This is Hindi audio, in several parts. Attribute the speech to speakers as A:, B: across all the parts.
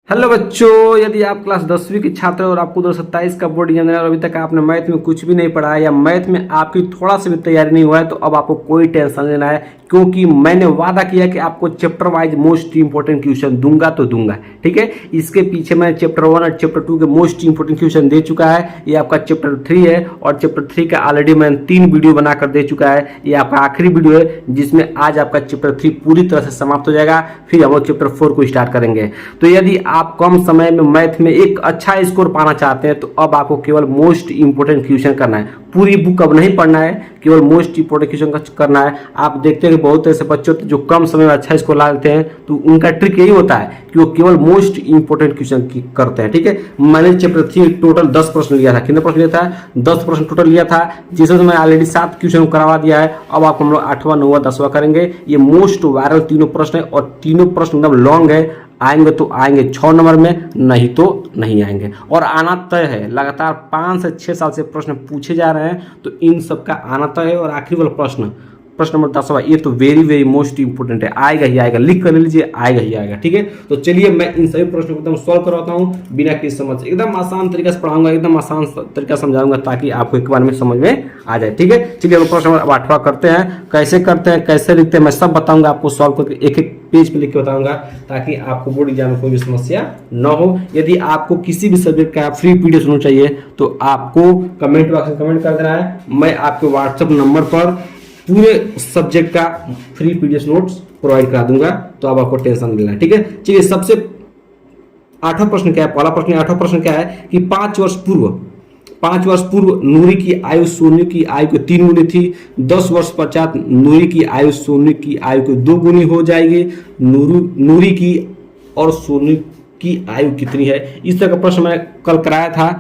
A: हेलो बच्चों, यदि आप क्लास 10वीं के छात्र हो और आपको 2027 का बोर्ड एग्जाम देना है और अभी तक आपने मैथ में कुछ भी नहीं पढ़ा है या मैथ में आपकी थोड़ा सा भी तैयारी नहीं हुआ है तो अब आपको कोई टेंशन लेना है, क्योंकि मैंने वादा किया कि आपको chapter wise most important question दूंगा तो दूंगा। ठीक है, इसके पीछे मैंने चैप्टर 1 और चैप्टर 2 के मोस्ट इंपोर्टेंट क्वेश्चन दे चुका है। ये आपका चैप्टर 3 है और चैप्टर 3 का ऑलरेडी मैंने 3 वीडियो बनाकर दे चुका है। ये आपका आखिरी वीडियो है जिसमें आज आपका चैप्टर 3 पूरी तरह से समाप्त हो जाएगा, फिर हम लोग चैप्टर 4 को स्टार्ट करेंगे। तो यदि आप कम समय में मैथ में एक अच्छा स्कोर पाना चाहते हैं तो अब आपको केवल मोस्ट इंपोर्टेंट क्वेश्चन करना है। पूरी बुक अब नहीं पढ़ना है, केवल मोस्ट इंपोर्टेंट क्वेश्चन करना है। आप देखते हैं कि बहुत ऐसे बच्चों जो कम समय में अच्छा स्कोर ला लेते हैं तो उनका ट्रिक यही होता है कि वो केवल मोस्ट इंपोर्टेंट क्वेश्चन करते हैं। ठीक है, मैंने चैप्टर 3 टोटल 10 प्रश्न लिया था। कितने प्रश्न लिया था? 10 प्रश्न टोटल लिया था, जिसमें मैं ऑलरेडी 7 क्वेश्चन करवा दिया है। अब आप हम लोग 8वां 9वां 10वां करेंगे। ये मोस्ट वायरल तीनों प्रश्न है और तीनों प्रश्न एकदम लॉन्ग है। आएंगे तो आएंगे 6 नंबर में, नहीं तो नहीं आएंगे और आना तय है। लगातार 5 से 6 साल से प्रश्न पूछे जा रहे हैं तो इन सब का आना तय है। और आखिरी वाला प्रश्न नंबर 10वां, ये तो वेरी वेरी मोस्ट इंपोर्टेंट है, आएगा ही आएगा, लिख कर लीजिए, आएगा ही आएगा। ठीक है, तो चलिए मैं इन सभी प्रश्नों को एकदम सॉल्व करवाता हूँ बिना किसी समझ, एकदम आसान तरीका से पढ़ाऊंगा, एकदम आसान तरीका समझाऊंगा ताकि आपको एक बार में समझ में आ जाए। ठीक है, चलिए हम प्रश्न नंबर 8वां करते हैं। कैसे करते हैं, कैसे लिखते हैं, मैं सब बताऊंगा आपको, सॉल्व करके एक एक पेज पे लिख के बताऊंगा ताकि आपको बोर्ड एग्जाम में कोई भी समस्या न हो। यदि आपको किसी भी सब्जेक्ट का फ्री पीडीएफ सुनना चाहिए तो आपको कमेंट बॉक्स में कमेंट कर देना है। मैं आपके व्हाट्सएप नंबर पर पूरे सब्जेक्ट का फ्री पीडीएफ नोट्स प्रोवाइड करा दूंगा, तो अब आपको टेंशन नहीं लेना है। ठीक है, चलिए सबसे 8वां प्रश्न क्या है? पहला प्रश्न 8वां प्रश्न क्या है कि 5 वर्ष पूर्व नूरी की आयु सोनू की आयु को 3 गुनी थी। 10 वर्ष पश्चात नूरी की आयु सोनू की आयु को 2 गुनी हो जाएगी। नूरी की और सोनू की आयु कितनी है? इस तरह का प्रश्न मैं कल कराया था।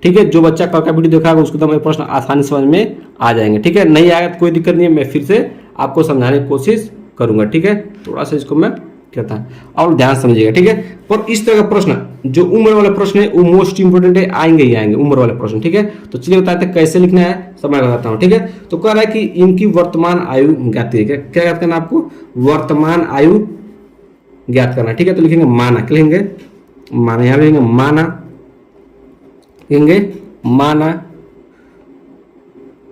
A: ठीक है, जो बच्चा कल का वीडियो देखा उसको तो मैं प्रश्न आसानी समझ में आ जाएंगे। ठीक है, नहीं आएगा तो कोई दिक्कत नहीं है, मैं फिर से आपको समझाने की कोशिश करूंगा। ठीक है, थोड़ा सा इसको मैं कहता है और ध्यान समझिएगा। ठीक है, पर इस तरह का प्रश्न जो उम्र वाले प्रश्न है वो मोस्ट इंपोर्टेंट है, आएंगे ही आएंगे उम्र वाले प्रश्न। ठीक है, तो चलिए बताते हैं कैसे लिखना है, सब मैं बताता हूँ। ठीक है, तो कह रहा है कि इनकी वर्तमान आयु ज्ञात कीजिए। क्या ज्ञात करना आपको? वर्तमान आयु ज्ञात करना। ठीक है, तो लिखेंगे माना, क्या लिखेंगे? माना, यहाँ लिखेंगे माना, लिखेंगे माना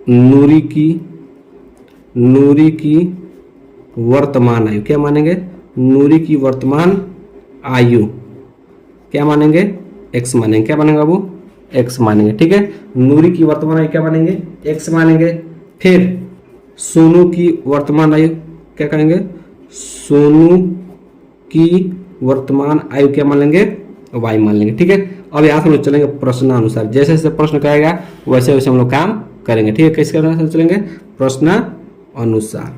A: नूरी की वर्तमान आयु। क्या मानेंगे? नूरी की वर्तमान आयु क्या मानेंगे? x मानेंगे। क्या मानेंगे बाबू? x मानेंगे। ठीक है, नूरी की वर्तमान आयु क्या मानेंगे? x मानेंगे। फिर सोनू की वर्तमान आयु क्या करेंगे? सोनू की वर्तमान आयु क्या मान लेंगे? y मान लेंगे। ठीक है, अब यहाँ से हम लोग चलेंगे प्रश्नानुसार, जैसे जैसे प्रश्न कहेगा वैसे वैसे हम लोग काम करेंगे। ठीक है, कैसे करना चलेंगे? प्रश्न अनुसार।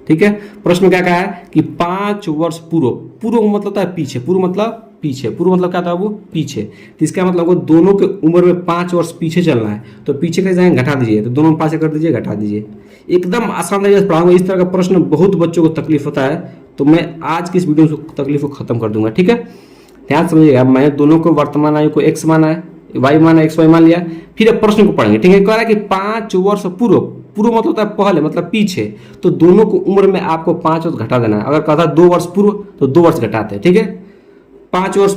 A: ठीक है, प्रश्न क्या कहा है कि 5 वर्ष पूर्व मतलब होता है पीछे, पूर्व मतलब क्या था वो? पीछे। तो इसका मतलब वो दोनों के उम्र में 5 वर्ष पीछे चलना है, तो पीछे कैसे जाएंगे? घटा दीजिए, तो दोनों में 5 कर दीजिए, घटा दीजिए। एकदम आसान तरीके से पढ़ाऊंगा। इस तरह का प्रश्न बहुत बच्चों को तकलीफ होता है, तो मैं आज की इस वीडियो में तकलीफ को खत्म कर दूंगा। ठीक है, ध्यान समझिएगा, मैंने दोनों को वर्तमान आयु को x माना है, y माना, xy मान लिया। फिर अब प्रश्न को पढ़ेंगे। ठीक है, कह रहा है कि 5 वर्ष पूर्व मतलब होता है पहले, मतलब पीछे, तो दोनों को उम्र में आपको 5 वर्ष घटा देना है। अगर कहता 2 वर्ष पूर्व तो 2 वर्ष घटाते हैं। ठीक है, 5 वर्ष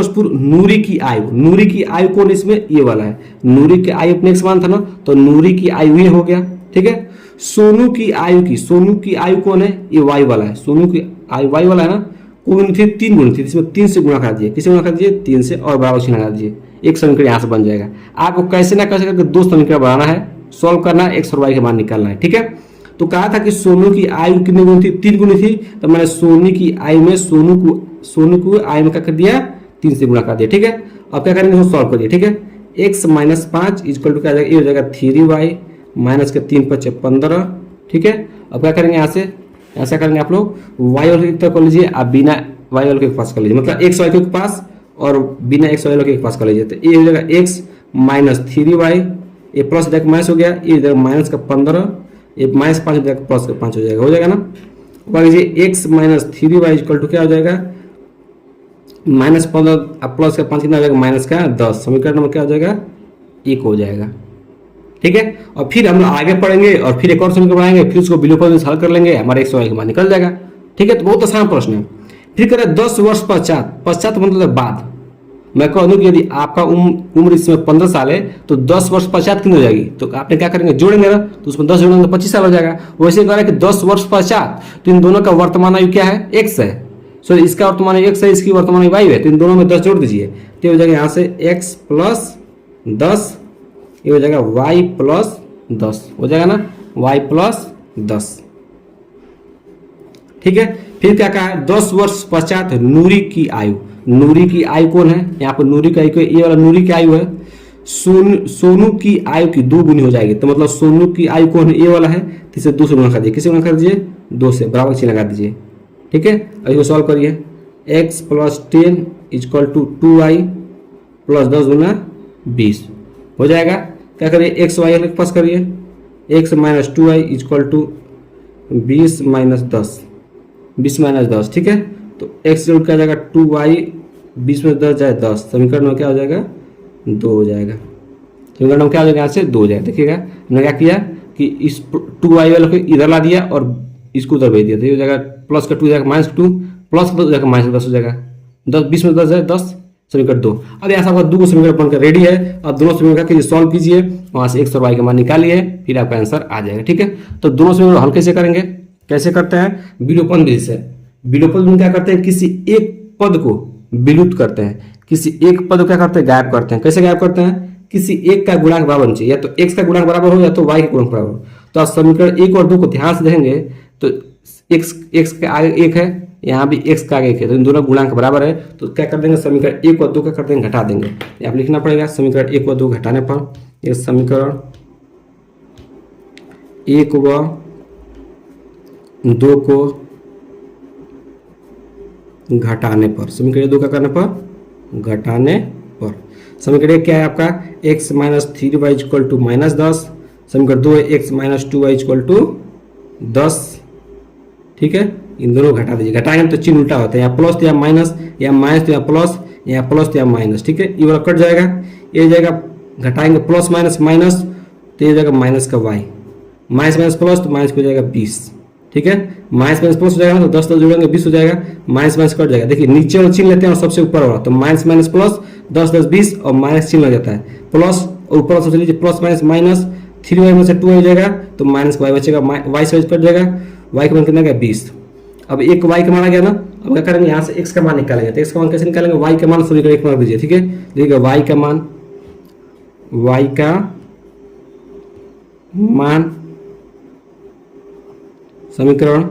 A: पूर्व नूरी की आयु कौन? इसमें ये वाला है, नूरी की आयु अपने x मान था ना, तो नूरी की आयु ये हो गया। ठीक है, सोनू की आयु कौन है? ये y वाला है, सोनू की आयु y वाला है ना। गुणी थी 3 गुणी थी, इसमें 3 से गुणा कर दीजिए। किसे गुणा कर दीजिए? 3 से, और बराबर चिन्ह लगा दीजिए। एक समीकरण यहाँ से बन जाएगा। आपको कैसे ना कैसे करके 2 समीकरण बनाना है, सॉल्व करना है, x और y के मान निकालना है। ठीक है, तो कहा था कि सोनू की आयु कितनी गुणी थी? 3 गुणी थी, तो मैंने सोनू की आयु में सोनू को आयु में क्या कर दिया? 3 से गुणा कर दिया। ठीक है, अब क्या करेंगे? सॉल्व करिए। ठीक है, x - 5 इक्वल टू क्या आ जाएगा? ये हो जाएगा 3y माइनस के 3 × 5 = 15। ठीक है, अब क्या करेंगे? यहाँ से ऐसा करेंगे आप लोग y वाले के तरफ कर लीजिए, आप बिना y वाले के पास कर लीजिए, मतलब x y के पास और बिना x y वाले के पास कर लीजिए। तो ये हो जाएगा x - 3y, ये प्लस हो जाएगा माइनस हो गया, ये हो जाएगा माइनस का 15, ये -5 हो जाएगा, प्लस का 5 हो जाएगा, हो जाएगा ना। ऊपर लीजिए x - 3y इक्वल टू क्या हो जाएगा? -15 अब प्लस का 5 कितना हो जाएगा? -10। समीकरण नंबर क्या हो जाएगा? 1 हो जाएगा। ठीक है, और फिर हम लोग आगे पढ़ेंगे और फिर एक और समीकरण बनाएंगे, फिर उसको विलोपन से हल कर लेंगे, हमारे x y का मान निकल जाएगा। ठीक है, तो बहुत आसान प्रश्न है। फिर करें 10 वर्ष पश्चात, पश्चात मतलब बाद। मैं कहूँ कि यदि आपका उम्र इसमें 15 साल है तो 10 वर्ष पश्चात कितनी हो जाएगी, तो आपने क्या करेंगे जोड़ेंगे ना, तो उसमें 10 जोड़ेंगे तो 25 साल हो जाएगा। वैसे कह रहा है कि 10 वर्ष पश्चात, तो इन दोनों का वर्तमान आयु क्या है, x है। सो इसका वर्तमान आयु x है, इसकी वर्तमान आयु y है, तो इन दोनों में 10 जोड़ दीजिए, तो हो जाएगा यहाँ से x प्लस 10, ये हो जाएगा y प्लस 10, हो जाएगा ना y प्लस 10। ठीक है, फिर क्या कहा है, 10 वर्ष पश्चात नूरी की आयु। नूरी की आयु कौन है, यहाँ पर नूरी की आयु, ये वाला नूरी की आयु है। सोनू की आयु की 2 गुनी हो जाएगी, तो मतलब सोनू की आयु कौन है, ये वाला है, तो इसे 2 से गुना कर दीजिए, किसे गुना कर दीजिए, 2 से, बराबर चिन्ह लगा दीजिए। ठीक है, अब इसको सॉल्व करिए, x plus 10 equal to 2y plus 10 गुना 20 हो जाएगा। क्या करिए, एक्स वाई अलग पास करिए, x minus 2y equal to 20 minus 10, 20 minus 10। ठीक है, तो x जोड़ क्या हो जाएगा 2y, 20 में 10 जाए 10, समीकरण में क्या हो जाएगा 2 हो जाएगा। समीकरण में क्या हो जाएगा, यहाँ से 2 हो जाएगा। देखिएगा हमने क्या किया कि इस 2y वाले को इधर ला दिया और इसको उधर भेज दिया, तो ये हो जाएगा प्लस का 2 हो जाएगा माइनस 2, प्लस 10 हो जाएगा माइनस 10 हो जाएगा, 10 20 में 10 जाए 10, समीकरण 2। अब यहाँ से आपका 2 समीकरण बनकर रेडी है। अब दोनों समीकरण का सॉल्व कीजिए, वहाँ से x और y का मान निकालिए, फिर आपका आंसर आ जाएगा। ठीक है, तो दोनों समीकरण हल कैसे करेंगे, कैसे करते हैं, विलोपन विधि से। विलोपन में क्या करते हैं, किसी एक पद को विलुप्त करते हैं, किसी एक पद को क्या करते हैं, गायब करते हैं। कैसे गायब करते हैं, किसी एक का गुणांक बराबर होना चाहिए, या तो x का गुणांक बराबर हो या तो y का गुणांक बराबर हो। तो आप समीकरण 1 और 2 को ध्यान से देखेंगे तो x के आगे 1 है, यहाँ भी x का आगे 1 है, तो इन दोनों गुणांक बराबर है। तो क्या कर देंगे, समीकरण 1 और 2 क्या कर देंगे, घटा देंगे। आप लिखना पड़ेगा समीकरण 1 और 2 घटाने पर, ये समीकरण 1 व 2 को घटाने पर, समीकरण 2 का करने पर, घटाने पर, समीकरण 1 क्या है आपका, x minus 3y equal to minus 10, समीकरण 2 है x minus 2y equal to 10। ठीक है, इन दोनों घटा दीजिए, घटाएंगे तो चिन्ह उल्टा होता है, यहाँ प्लस तो यहाँ माइनस, यहाँ माइनस तो यहाँ प्लस, यहाँ प्लस तो यहाँ माइनस। ठीक है, ये वाला कट जाएगा, ये जाएगा, घटाएंगे प्लस माइनस माइनस, तो ये जाएगा माइनस का y, माइनस माइनस प्लस तो माइनस को जाएगा 20। ठीक है, माइनस माइनस प्लस हो जाएगा, तो 10 10 जोड़ेंगे 20 हो जाएगा, माइनस माइनस कट जाएगा। देखिए नीचे वाला चिन्ह लेते हैं और सबसे ऊपर वाला, तो माइनस माइनस प्लस, 10 10 20 और माइनस चिन्ह लग जाता है, प्लस और ऊपर सबसे लीजिए प्लस माइनस माइनस, 3y में से 2 हो जाएगा तो माइनस y बचेगा, y से कट जाएगा, y का मान कितना गया 20। अब एक y का मान आ गया ना, अब क्या करेंगे, यहाँ से x का मान निकालेंगे, तो x का मान कैसे निकालेंगे, y का मान समीकरण 1 में रख दीजिए। ठीक है, देखिएगा y का मान समीकरण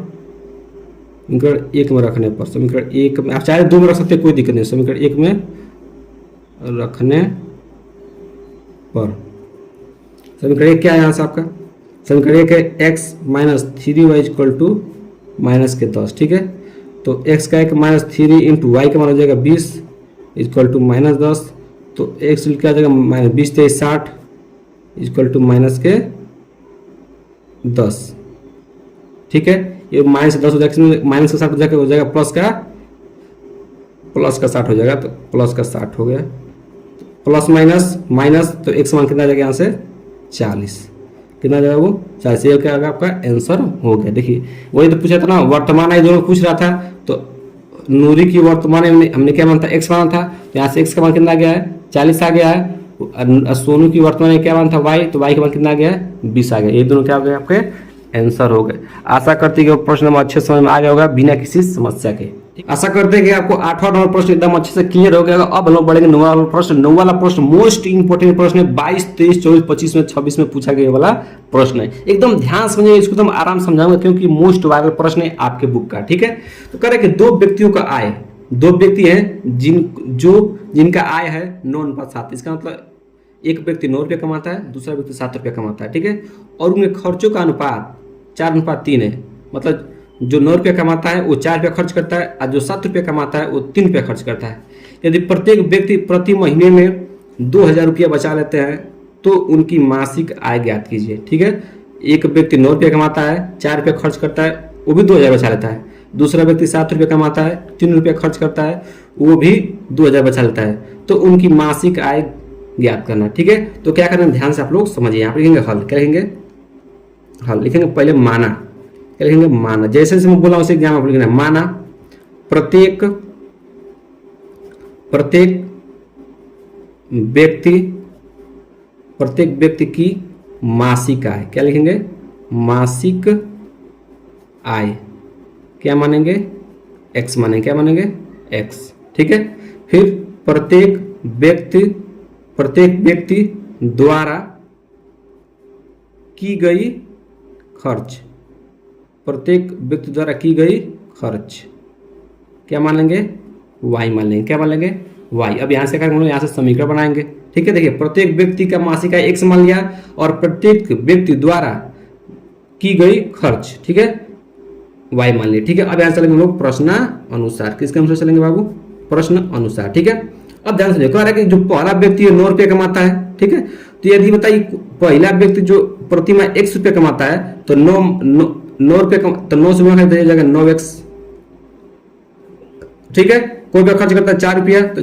A: 1 में रखने पर, समीकरण 1 में आप चाहे 2 में रख सकते हैं, कोई दिक्कत नहीं, समीकरण 1 में रखने पर समीकरण 1 क्या है यहाँ से आपका, समीकरण 1 है x minus 3y equal to minus के 10। ठीक है, तो x का एक माइनस 3 इंटू वाई का मान हो जाएगा 20 इक्वल टू माइनस 10, तो x क्या आ जाएगा माइनस 20 23 60 इक्वल टू माइनस के 10। ठीक है, ये माइनस 10 हो जाएगा, माइनस का 60 हो जाएगा प्लस का 60 हो जाएगा, तो प्लस का 60 हो गया, प्लस माइनस माइनस, तो x मान कितना आ जाएगा यहाँ से 40, कितना आ जाएगा वो 40, ये क्या आएगा आपका आंसर हो गया। देखिए वही तो पूछा था ना, वर्तमान आयु दोनों पूछ रहा था, तो नूरी की वर्तमान हमने क्या माना था, x माना था, तो यहाँ से x का मान कितना आ गया है 40 आ गया है। सोनू की वर्तमान में क्या मान था y, तो y का मान कितना आ गया है 20 आ गया। ये दोनों क्या हो गए आपके आंसर हो गए। आशा करते हैं कि प्रश्न नंबर अच्छे समझ में आ गया होगा बिना किसी समस्या के। आशा करते हैं कि आपको 8वां नंबर प्रश्न एकदम अच्छे से क्लियर हो गया होगा। अब हम लोग बढ़ेंगे 9वां नंबर प्रश्न। 9वां वाला प्रश्न मोस्ट इंपोर्टेंट प्रश्न है, 22 23 24 25 में 26 में पूछा गया वाला प्रश्न है। एकदम ध्यान समझिए, इसको तो हम आराम समझाऊंगा क्योंकि मोस्ट वायरल प्रश्न है आपके बुक का। ठीक है, तो कह रहे कि दो व्यक्तियों का आय, दो व्यक्ति हैं जिनका आय है 9:7। इसका मतलब एक व्यक्ति 9 रुपये कमाता है, दूसरा व्यक्ति 7 रुपये कमाता है। ठीक है, और उनके खर्चों का अनुपात 4:3 है। मतलब जो 9 रुपये कमाता है वो 4 रुपये खर्च करता है, और जो 7 रुपये कमाता है वो 3 रुपये खर्च करता है। यदि प्रत्येक व्यक्ति प्रति महीने में 2000 रुपया बचा लेते हैं तो उनकी मासिक आय ज्ञात कीजिए। ठीक है, एक व्यक्ति 9 रुपये कमाता है, 4 रुपये खर्च करता है, वो भी 2000 बचा लेता है। दूसरा व्यक्ति 7 रुपये कमाता है, 3 रुपये खर्च करता है, वो भी 2000 बचा लेता है। तो उनकी मासिक आय ज्ञात करना। ठीक है, तो क्या करना ध्यान से आप लोग समझिए। यहाँ पर लिखेंगे हल, क्या लिखेंगे हल, लिखेंगे पहले माना, क्या लिखेंगे माना, जैसे जैसे मैं बोला उसे एग्जाम आप लिखना माना प्रत्येक प्रत्येक व्यक्ति की मासिक आय, क्या लिखेंगे, मासिक आय क्या मानेंगे, एक्स मानेंगे, क्या मानेंगे, एक्स। ठीक है। फिर प्रत्येक व्यक्ति द्वारा की गई खर्च, प्रत्येक व्यक्ति द्वारा की गई खर्च क्या मान लेंगे, वाई मान लेंगे, क्या मान लेंगे, वाई। अब यहाँ से क्या करेंगे, यहाँ से समीकरण बनाएंगे। ठीक है। देखिए प्रत्येक व्यक्ति का मासिक आय एक्स मान लिया और प्रत्येक व्यक्ति द्वारा की गई खर्च, ठीक है, वाई मान लिया। ठीक है। अब यहाँ चलेंगे हम लोग प्रश्न अनुसार। किसके अनुसार चलेंगे बाबू, प्रश्न अनुसार। ठीक है। अब ध्यान से देखो, कि जो पहला व्यक्ति है 9 रुपये कमाता है। ठीक है। तो यदि बताइए पहला व्यक्ति जो प्रतिमा 100 रुपये कमाता है तो 9 रुपये तो 9 से गुणा कर जाएगा 9x। ठीक है। कोई भी खर्च करता है 4 रुपया तो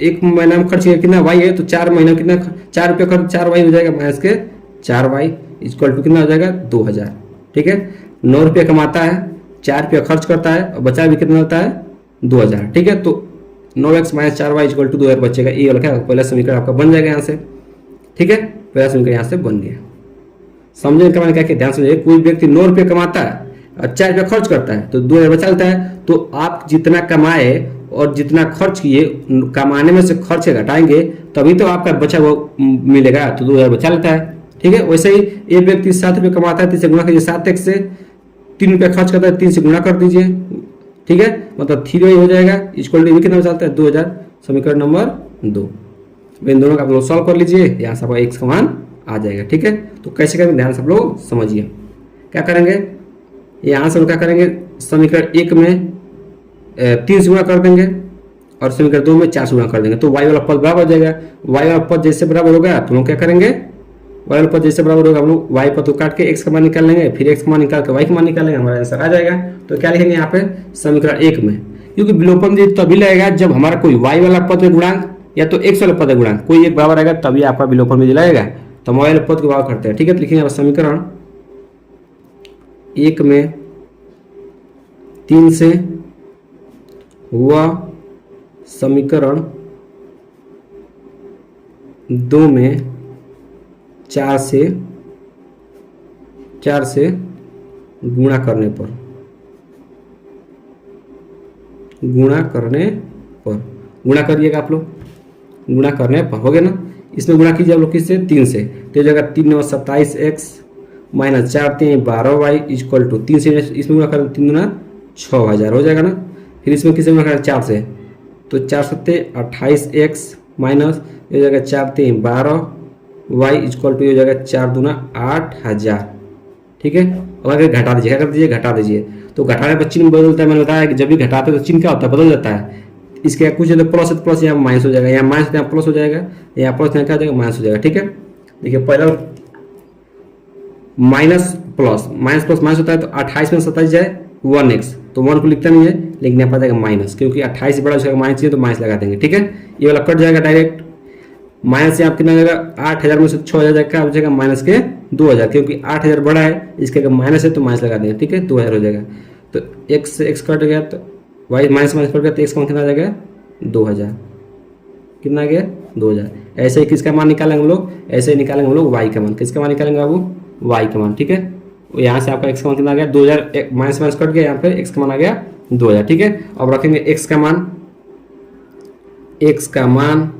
A: एक महीना में खर्च कितना वाई है, तो 4 महीना में कितना 4 रुपये खर्च 4 वाई हो जाएगा, माइनस के 4 वाई इक्वल टू कितना हो जाएगा 2000। ठीक है। 9 रुपये कमाता है, 4 रुपया खर्च करता है और बचा भी कितना होता है 2000। ठीक है। तो 9x minus 4y equal to 2000 बचेगा। ये वाला क्या पहला समीकरण आपका बन जाएगा यहाँ से। ठीक है। पहला समीकरण यहाँ से बन गया। समझने का मैंने क्या किया, ध्यान समझिए। कोई व्यक्ति 9 रुपये कमाता है और 4 रुपया खर्च करता है तो 2000 बचा लेता है। तो आप जितना कमाए और जितना खर्च किए, कमाने में से खर्च घटाएंगे तभी तो आपका बचा वो मिलेगा, तो 2000 बचा लेता है। ठीक है। वैसे ही एक व्यक्ति 7 रुपये कमाता है तो इसे गुणा कीजिए 7x से, 3 रुपया खर्च करता है 3 से गुणा कर दीजिए। ठीक है। मतलब 3y हो जाएगा इक्वल टू कितना बचाता है 2000। समीकरण नंबर 2। इन दोनों का आप लोग सॉल्व कर लीजिए, यहाँ से आपका x का मान आ जाएगा। ठीक है। तो कैसे करेंगे ध्यान से आप लोग समझिए। क्या करेंगे, यहाँ से क्या करेंगे, समीकरण 1 में 3 से गुणा कर देंगे और समीकरण 2 में 4 से गुणा कर देंगे तो y वाला पद बराबर हो जाएगा। y वाला पद जैसे बराबर होगा तो हम लोग क्या करेंगे, y वाला पद जैसे बराबर होगा हम लोग y पद को काट के x का मान निकाल लेंगे, फिर x का मान निकाल के y का मान निकाल लेंगे, हमारा आंसर आ जाएगा। तो क्या लिखेंगे यहाँ पे समीकरण 1 में, क्योंकि विलोपन तभी लगेगा जब हमारा कोई y वाला पद में गुणांक या तो x वाला पद में गुणांक कोई एक बराबर आएगा तभी आपका विलोपन में लगेगा। तो हम y वाले पद को बराबर करते हैं। ठीक है। तो लिखेंगे समीकरण 1 में 3 से वह समीकरण 2 में 4 से गुणा करने पर गुणा करिएगा आप लोग, गुणा करने पर हो गया ना। इसमें गुणा कीजिए आप लोग किससे, 3 से, तो जगह 3 9 27x minus 4 3 12y equal to 3 से इसमें गुणा करें 3 गुना 6000 हो जाएगा ना। फिर इसमें किससे गुणा करें 4 से, तो 4 7 28x माइनस ये हो जाएगा 4 3 12y इक्वल टू हो जाएगा 4 दूना 8000। ठीक है। और अगर घटा दीजिए, क्या कर दीजिए, घटा दीजिए। तो घटाने पर चिन्ह बदलता है, मैंने बताया कि जब भी घटाते तो चिन्ह क्या होता है, बदल जाता है। इसके कुछ तो प्लस है तो प्लस यहाँ माइनस हो जाएगा, यहाँ माइनस यहाँ प्लस हो जाएगा, यहाँ प्लस यहाँ क्या हो जाएगा माइनस हो जाएगा। ठीक है। देखिए पहला माइनस प्लस माइनस होता है तो 28 में 27 जाए 1x, तो 1 को लिखता नहीं है लेकिन यहाँ पर जाएगा माइनस, क्योंकि 28 से बड़ा उसका माइनस चाहिए तो माइनस लगा देंगे। ठीक है। ये वाला कट जाएगा डायरेक्ट, माइनस से आप कितना जाएगा 8000 में से 6000 जाएगा हो जाएगा माइनस के 2000, क्योंकि 8000 बड़ा है इसके अगर माइनस है तो माइनस लगा देंगे। ठीक है। 2000 हो जाएगा। तो x से x कट गया तो y माइनस कट गया तो x का मान कितना आ जाएगा 2000, कितना आ गया 2000। ऐसे ही किसका मान निकालेंगे हम लोग, ऐसे ही निकालेंगे हम लोग y का मान। किसका मान निकालेंगे बाबू, y का मान। ठीक है। यहाँ से आपका x का मान कितना आ गया 2000, माइनस कट गया, यहाँ पे x का मान आ गया 2000। ठीक है। अब रखेंगे x का मान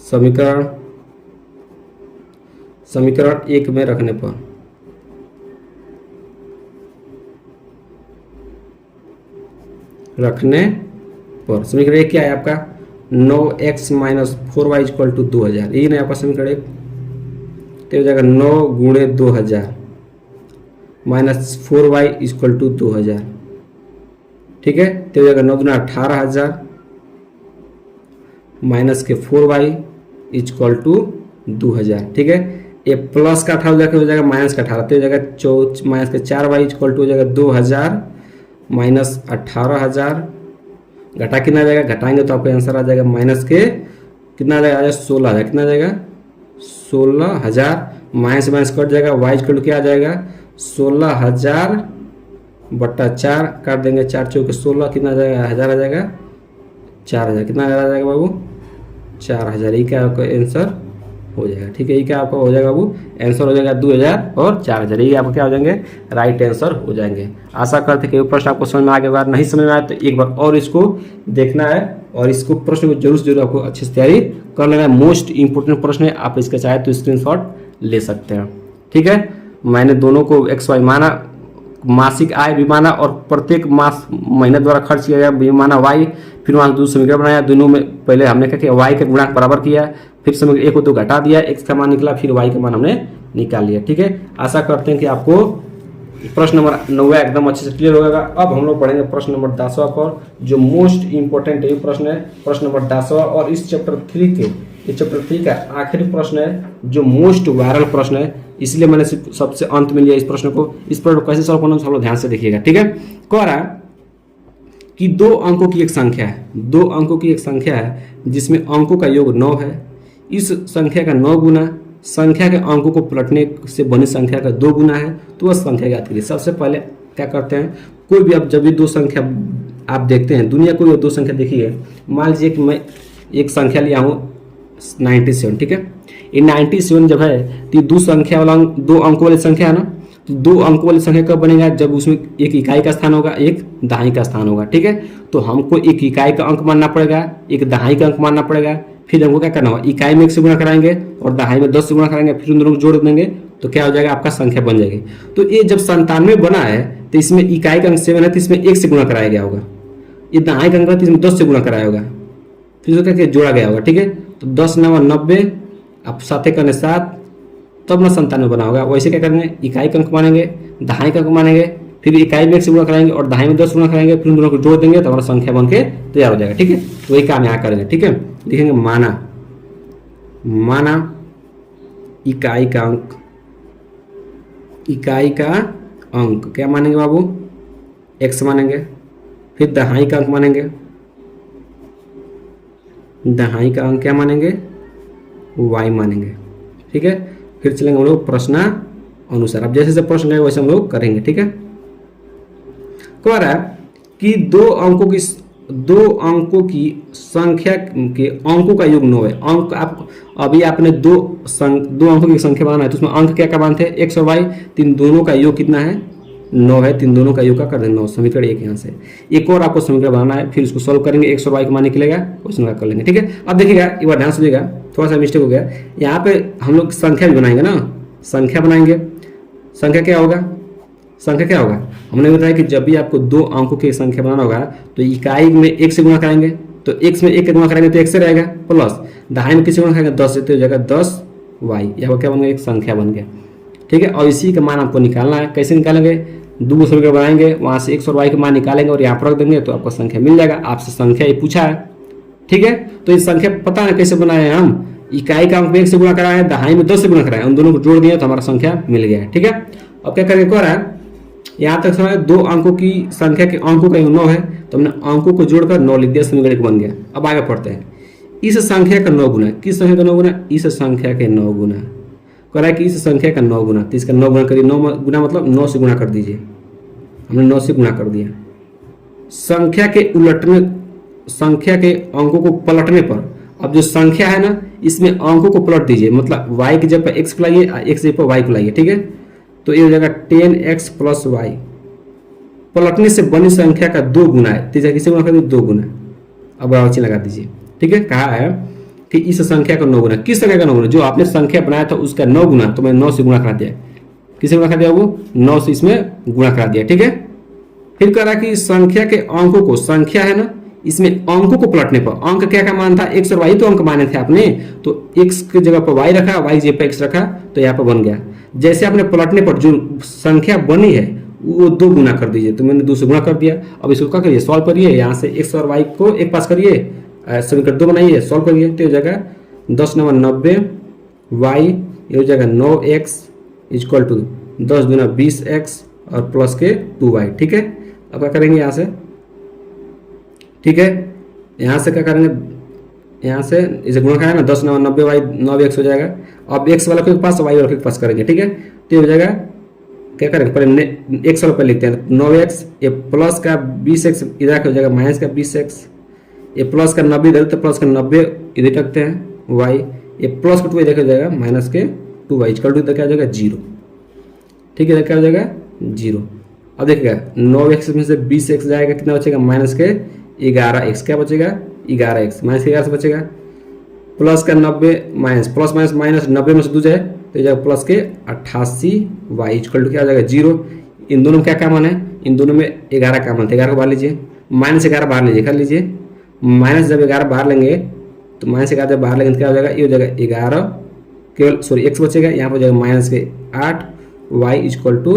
A: समीकरण 1 में रखने पर समीकरण 1 क्या है आपका 9x minus 4y equal to 2000, यही नहीं आपका समीकरण 1। तो हो जाएगा 9 गुणे 2000 माइनस 4y इक्वल टू 2000। ठीक है। तो हो जाएगा 9 गुना 18000 माइनस के 4y इक्वल टू 2000। ठीक है। ये प्लस का 18 हो जाएगा माइनस का 18, तो हो जाएगा माइनस के 4y इक्वल टू हो जाएगा 2000 माइनस 18000, घटा कितना आ जाएगा, घटाएंगे तो आपका आंसर आ जाएगा माइनस के कितना आ जाएगा 16000, कितना आ जाएगा 16000, माइनस माइनस कट जाएगा, y इक्वल टू क्या आ जाएगा 16000 बट्टा 4 काट देंगे, 4 चौके 16, कितना आ जाएगा, 1000 आ जाएगा, 4000, कितना आ जाएगा बाबू, 4000। ये क्या आपका आंसर हो जाएगा। ठीक है, ये क्या आपका हो जाएगा बाबू, आंसर हो जाएगा 2000 और 4000। ये आपका क्या हो जाएंगे, राइट आंसर हो जाएंगे। आशा करते कि वो प्रश्न आपको समझ में आ गया। नहीं समझ में आया तो एक बार और इसको देखना है और इसको प्रश्न को जरूर से जरूर आपको अच्छे से तैयारी कर लेना है। मोस्ट इंपोर्टेंट प्रश्न है, आप इसका चाहे तो स्क्रीनशॉट ले सकते हैं। ठीक है, मैंने दोनों को एक्स वाई माना, मासिक आय भी माना और प्रत्येक मास महीने द्वारा खर्च किया गया भी माना वाई। फिर वहाँ दूसरा समीकरण बनाया, दोनों में पहले हमने क्या किया, वाई के गुणांक बराबर किया, फिर समीकरण एक को दो घटा दिया, एक्स का मान निकला, फिर वाई का मान हमने निकाल लिया। ठीक है, आशा करते हैं कि आपको प्रश्न नंबर 9 एकदम अच्छे से क्लियर होगा। अब हम लोग पढ़ेंगे प्रश्न नंबर 10वां पर, जो मोस्ट इंपोर्टेंट ये प्रश्न है, प्रश्न नंबर 10वां। और इस चैप्टर 3 के, ये चैप्टर 3 का आखिरी प्रश्न है, जो मोस्ट वायरल प्रश्न है, इसलिए मैंने सबसे अंत में लिया इस प्रश्न को। इस प्रश्न को कैसे सॉल्व करना है सब लोग ध्यान से देखिएगा। ठीक है, कह रहा है कि 2 अंकों की एक संख्या है, 2 अंकों की एक संख्या है जिसमें अंकों का योग 9 है। इस संख्या का 9 गुना संख्या के अंकों को पलटने से बनी संख्या का 2 गुना है, तो वह संख्या ज्ञात कीजिए। सबसे पहले क्या करते हैं, कोई भी आप जब भी 2 संख्या आप देखते हैं, दुनिया कोई 2 संख्या देखिए, मान लीजिए कि मैं एक संख्या लिया हूँ 97। ठीक है, ये 97 जब है तो ये 2 संख्या वाला 2 अंकों वाली संख्या है ना, तो 2 अंकों वाली संख्या कब बनेगा, जब उसमें एक इकाई का स्थान होगा, एक दहाई का स्थान होगा। ठीक है, तो हमको एक इकाई का अंक मानना पड़ेगा, एक दहाई का अंक मानना पड़ेगा। फिर हमको क्या करना होगा, इकाई में 1 से गुणा कराएंगे और दहाई में 10 से गुणा कराएंगे, फिर उन दोनों को जोड़ देंगे तो क्या हो जाएगा, आपका संख्या बन जाएगी। तो ये जब 97 बना है तो इसमें इकाई का अंक 7 है, तो इसमें 1 से गुणा कराया गया होगा। ये दहाई का अंक है तो इसमें 10 से गुणा कराया होगा, फिर उसको क्या जोड़ा गया होगा। ठीक है, तो 10 9 90, अब 7 करने 7, तब ना 97 बना होगा। वैसे क्या करेंगे, इकाई का अंक मानेंगे, दहाई का अंक मानेंगे, फिर इकाई में 1 से गुणा कराएंगे और दहाई में 10 गुणा कराएंगे, फिर उन दोनों को जोड़ देंगे तो हमारा संख्या बन के तैयार हो जाएगा। ठीक है, तो वही काम यहाँ करेंगे। ठीक है, लिखेंगे माना, माना इकाई का अंक, इकाई का अंक क्या मानेंगे बाबू, x मानेंगे, फिर दहाई का अंक मानेंगे, दहाई का अंक क्या मानेंगे, y मानेंगे। ठीक है, फिर चलेंगे हम लोग प्रश्न अनुसार। अब जैसे जैसे प्रश्न गए वैसे हम लोग करेंगे। ठीक है, कह रहा है कि 2 अंकों की संख्या के अंकों का योग 9 है। अंक आप अभी आपने 2 अंकों की संख्या बनाना है, तो उसमें अंक क्या क्या मानते हैं, x और y, तीन दोनों का योग कितना है, 9 है। तीन दोनों का योग का कर देंगे 9, समीकरण 1 यहाँ से। एक और आपको समीकरण बनाना है, फिर उसको सॉल्व करेंगे, x और y का मान निकलेगा, उसमें कर लेंगे। ठीक है, अब देखिएगा एक बार ध्यान सुनिएगा, थोड़ा सा मिस्टेक हो गया यहाँ पे। हम लोग संख्या भी बनाएंगे ना, संख्या बनाएंगे, संख्या क्या होगा, संख्या क्या होगा, हमने बताया कि जब भी आपको 2 अंकों की संख्या बनाना होगा तो इकाई में 1 से गुणा कराएंगे, तो x में 1 का गुणा कराएंगे तो x से रहेगा, प्लस दहाई में किसी गुणा कराएंगे 10 से, तो हो जाएगा 10y। यहाँ क्या बन गया, एक संख्या बन गया। ठीक है, और इसी का मान आपको निकालना है। कैसे निकालेंगे, 2 समीकरण बनाएंगे, वहाँ से x और y का मान निकालेंगे और यहाँ पर रख देंगे तो आपको संख्या मिल जाएगा। आपसे संख्या ये पूछा है। ठीक है, तो ये संख्या पता है कैसे बनाए हैं हम, इकाई का अंक में 1 से गुणा कराए, दहाई में 10 से गुणा कराए, उन दोनों को जोड़ दिया तो हमारा संख्या मिल गया है। ठीक है, अब क्या करेंगे, कह रहा है यहाँ तक समय 2 अंकों की संख्या के अंकों का योग 9 है, तो हमने अंकों को जोड़कर 9 लिख दिया, समीकरण 1 बन गया। अब आगे पढ़ते हैं, इस संख्या का 9 गुना, किस संख्या का 9 गुना, इस संख्या के 9 गुना। कह रहा है कि इस संख्या का 9 गुना, तो इसका 9 गुना करिए, 9 गुना मतलब 9 से गुणा कर दीजिए, हमने 9 से गुणा कर दिया। संख्या के उलटने, संख्या के अंकों को पलटने पर, अब जो संख्या है ना इसमें अंकों को पलट दीजिए, मतलब y की जगह पर x को लाइए, x की जगह पर y को लाइए। ठीक है, तो ये हो जाएगा 10x प्लस y। पलटने से बनी संख्या का 2 गुना है, तीसरा किसे गुणा कर दीजिए, 2 गुना। अब बराबर चिन्ह लगा दीजिए। ठीक है, कहा है कि इस संख्या का 9 गुना, किस संख्या का 9 गुना, जो आपने संख्या बनाया था उसका 9 गुना, तो मैंने 9 से गुणा करा दिया। किसे गुणा करा दिया, वो 9 से इसमें गुणा करा दिया। ठीक है, फिर कह रहा कि संख्या के अंकों को, संख्या है ना इसमें अंकों को पलटने पर, अंक क्या क्या मान था, x और y तो अंक माने थे आपने, तो x की जगह पर y रखा, y की जगह पर x रखा, तो यहाँ पर बन गया। जैसे आपने पलटने पर जो संख्या बनी है वो 2 गुना कर दीजिए, तो मैंने 2 से गुणा कर दिया। अब इसको क्या करिए, सॉल्व करिए, यहाँ से x और y को एक पास करिए, समीकरण 2 बनाइए, सॉल्व करिए, तो हो जाएगा 10 9 90 y, ये हो जाएगा 9x इक्वल टू 10 दूना 20x और प्लस के 2y। ठीक है, अब क्या करेंगे यहाँ से, ठीक है, यहाँ से क्या करेंगे, यहाँ से इसे गुणा कराएंगे ना, 10 9 90 y 9x हो जाएगा। अब x वाला के पास y वाला के पास करेंगे। ठीक है, तो ये हो जाएगा क्या करें, पहले एक्स वाला पहले लिखते हैं, 9x, ये प्लस का 20x इधर रखा हो जाएगा माइनस का 20x, ये प्लस का 90 इधर, तो प्लस का 90 इधर रखते हैं y, ये प्लस का 2 इधर हो जाएगा माइनस के 2y इक्वल टू इधर क्या हो जाएगा 0। ठीक है, इधर क्या हो जाएगा 0। अब देखिएगा 9x में से 20x जाएगा, कितना बचेगा माइनस के 11x, क्या बचेगा 11x, माइनस के 11 से बचेगा, प्लस का 90 माइनस प्लस माइनस माइनस 90 में से 2 जाए तो ये जाएगा प्लस के 88y इक्वल टू क्या हो जाएगा 0। इन दोनों में क्या कॉमन है, इन दोनों में 11 कॉमन था, 11 को बाहर लीजिए, माइनस 11 बाहर लीजिए, कर लीजिए, माइनस जब 11 बाहर लेंगे तो माइनस 11 जब बाहर लेंगे तो क्या हो जाएगा, ये हो जाएगा 11 केवल सॉरी x बचेगा, यहाँ पर हो जाएगा माइनस के 8y इक्वल टू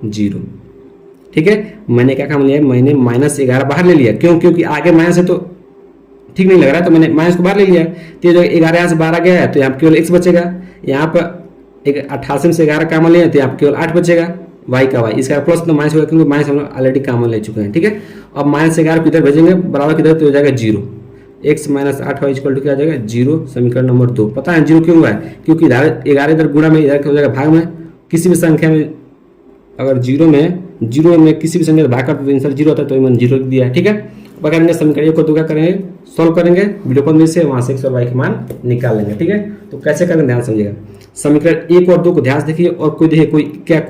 A: 0। ठीक है, मैंने क्या काम लिया है, मैंने माइनस 11 बाहर ले लिया, क्यों, क्योंकि आगे माइनस है तो ठीक नहीं लग रहा है, तो मैंने माइनस को बाहर ले लिया, तो ये जो 11 यहाँ से 12 गया है तो यहाँ पर केवल x बचेगा, यहाँ पर 88 में से 11 कॉमन लिया तो यहाँ पर केवल 8 बचेगा y का y, इसका प्लस तो माइनस होगा क्योंकि माइनस हम लोग ऑलरेडी कॉमन ले चुके हैं। ठीक है, अब माइनस 11 किधर भेजेंगे, बराबर किधर, तो हो जाएगा 0, x minus 8y equal to क्या आ जाएगा 0। समीकरण नंबर 2। पता है 0 क्यों हुआ है, क्योंकि इधर 11 इधर गुणा में, इधर हो जाएगा भाग में, किसी भी संख्या में अगर 0 में किसी भी संख्या भाग करते तो आंसर 0 होता है, तो मैंने 0 लिख दिया है। ठीक है, अब करेंगे समीकरण 1 को 2 क्या करेंगे, सॉल्व करेंगे, वीडियो पर से वहाँ से x और y के मान निकाल लेंगे। ठीक है, तो कैसे करेंगे ध्यान समझिएगा, समीकरण 1 और 2 को ध्यान से देखिए, और कोई देखिए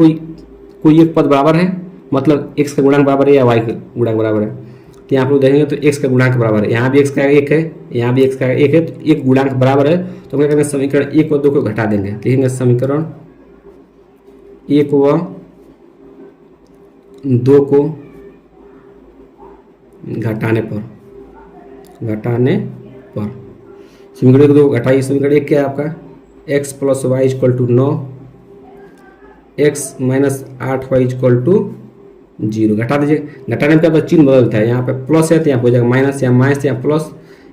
A: कोई एक पद बराबर है, मतलब x का गुणांक बराबर है या y का गुणांक बराबर है, तो यहाँ पर देखेंगे तो x का गुणांक बराबर है, यहाँ भी x का 1 है, यहाँ भी x का 1 है, तो एक गुणांक बराबर है, तो क्या करेंगे समीकरण 1 और 2 को घटा देंगे, लिखेंगे समीकरण 1 व 2 को घटाने पर समीकरण 1 2 घटाइए, समीकरण 1 क्या है आपका, x plus y equal to 9, x minus 8y equal to 0। घटा दीजिए, घटाने में क्या चिन्ह बदलता है, यहाँ पे प्लस है तो यहाँ पे हो जाएगा माइनस, यहाँ माइनस यहाँ प्लस,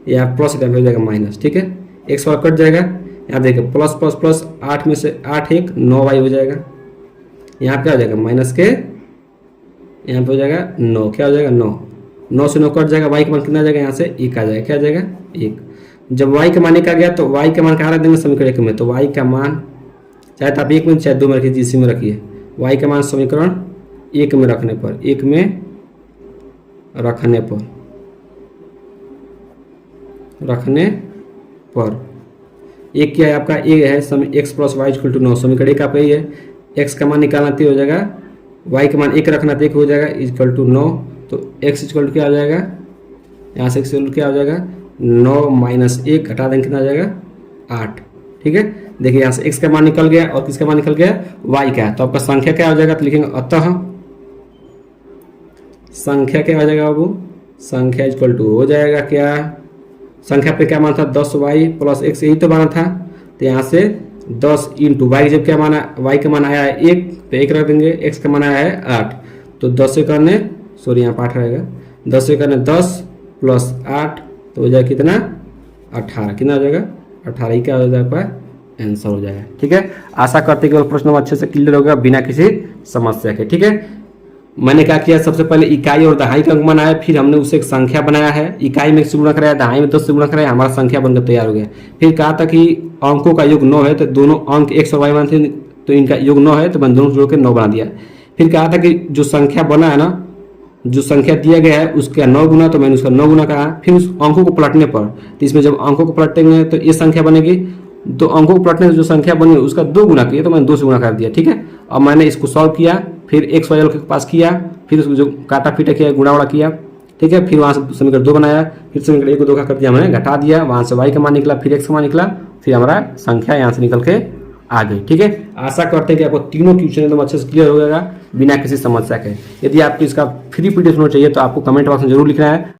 A: यहाँ प्लस है तो हो जाएगा माइनस। ठीक है, x वाला कट जाएगा, यहाँ देखिए प्लस प्लस प्लस 8 में से 8 1 9y हो जाएगा, यहाँ क्या हो जाएगा माइनस के, यहाँ पे हो जाएगा 9, क्या हो जाएगा 9 से 9 कट जाएगा, y का मान कितना आ जाएगा, यहाँ से 1 आ जाएगा, क्या आ जाएगा 1। जब y का मान 1 आ गया तो y का मान कहाँ रख देंगे समीकरण 1 में, तो y का मान चाहे तो आप 1 में चाहे 2 में रखिए, इसी में रखिए, y का मान समीकरण 1 में रखने पर, 1 में रखने पर एक क्या है आपका, एक है x plus y equal to 9, समीकरण 1 आपका ये है, x का मान निकालना तो हो जाएगा, y का मान 1 रखना तो 1 हो जाएगा इक्वल टू 9, तो x इक्वल टू क्या आ जाएगा, यहाँ से x इक्वल टू क्या हो जाएगा 9 माइनस 1 घटा देंगे कितना आ जाएगा 8। ठीक है, देखिए यहाँ से x का मान निकल गया और किसका मान निकल गया, y का, तो आपका संख्या क्या हो जाएगा, तो लिखेंगे अतः संख्या क्या हो जाएगा बाबू, संख्या इक्वल टू हो जाएगा क्या, संख्या पे क्या मान था 10y प्लस x, यही तो माना था, तो यहाँ से 10 इंटू वाई, जब क्या माना y का मान आया है 1 तो 1 रख देंगे, x का मान आया है 8, तो 10 से करने सॉरी यहाँ 8 रहेगा, 10 से करने 10 प्लस 8 तो हो जाएगा कितना 18, कितना हो जाएगा 18, ही क्या हो जाएगा आंसर हो जाएगा। ठीक है, आशा करते हैं कि प्रश्न अच्छे से क्लियर हो गया बिना किसी समस्या के। ठीक है, मैंने क्या किया, सबसे पहले इकाई और दहाई का अंक बनाया, फिर हमने उसे एक संख्या बनाया है, इकाई में 1 से गुणा कराया, दहाई में 10 से गुणा कराया, हमारा संख्या बनकर तैयार हो गया। फिर कहा था कि अंकों का योग 9 है, तो दोनों अंक x और y मान थे, तो इनका योग 9 है, तो मैंने दोनों जोड़ के 9 बना दिया। फिर कहा था कि जो संख्या बना है ना, जो संख्या दिया गया है उसका 9 गुना, तो मैंने उसका 9 गुना कहा। फिर उस अंकों को पलटने पर, तो इसमें जब अंकों को पलटेंगे तो ये संख्या बनेगी, तो अंकों को पलटने से जो संख्या बनी उसका 2 गुना किया, तो मैंने 2 से गुना कर दिया। ठीक है, अब मैंने इसको सॉल्व किया, फिर एक्स वाई के पास किया, फिर उसको जो काटा पीटा किया, गुणा वड़ा किया। ठीक है, फिर वहाँ से समीकरण 2 बनाया, फिर समीकरण 1 को 2 का कर दिया, मैंने घटा दिया, वहाँ से y का मान निकला, फिर x का मान निकला, फिर हमारा संख्या यहाँ से निकल के आ गई। ठीक है, आशा करते हैं कि आपको तीनों क्वेश्चन एकदम अच्छे से क्लियर हो जाएगा बिना किसी समस्या के। यदि आपको इसका फ्री पीडीएफ होना चाहिए तो आपको कमेंट बॉक्स में जरूर लिखना है।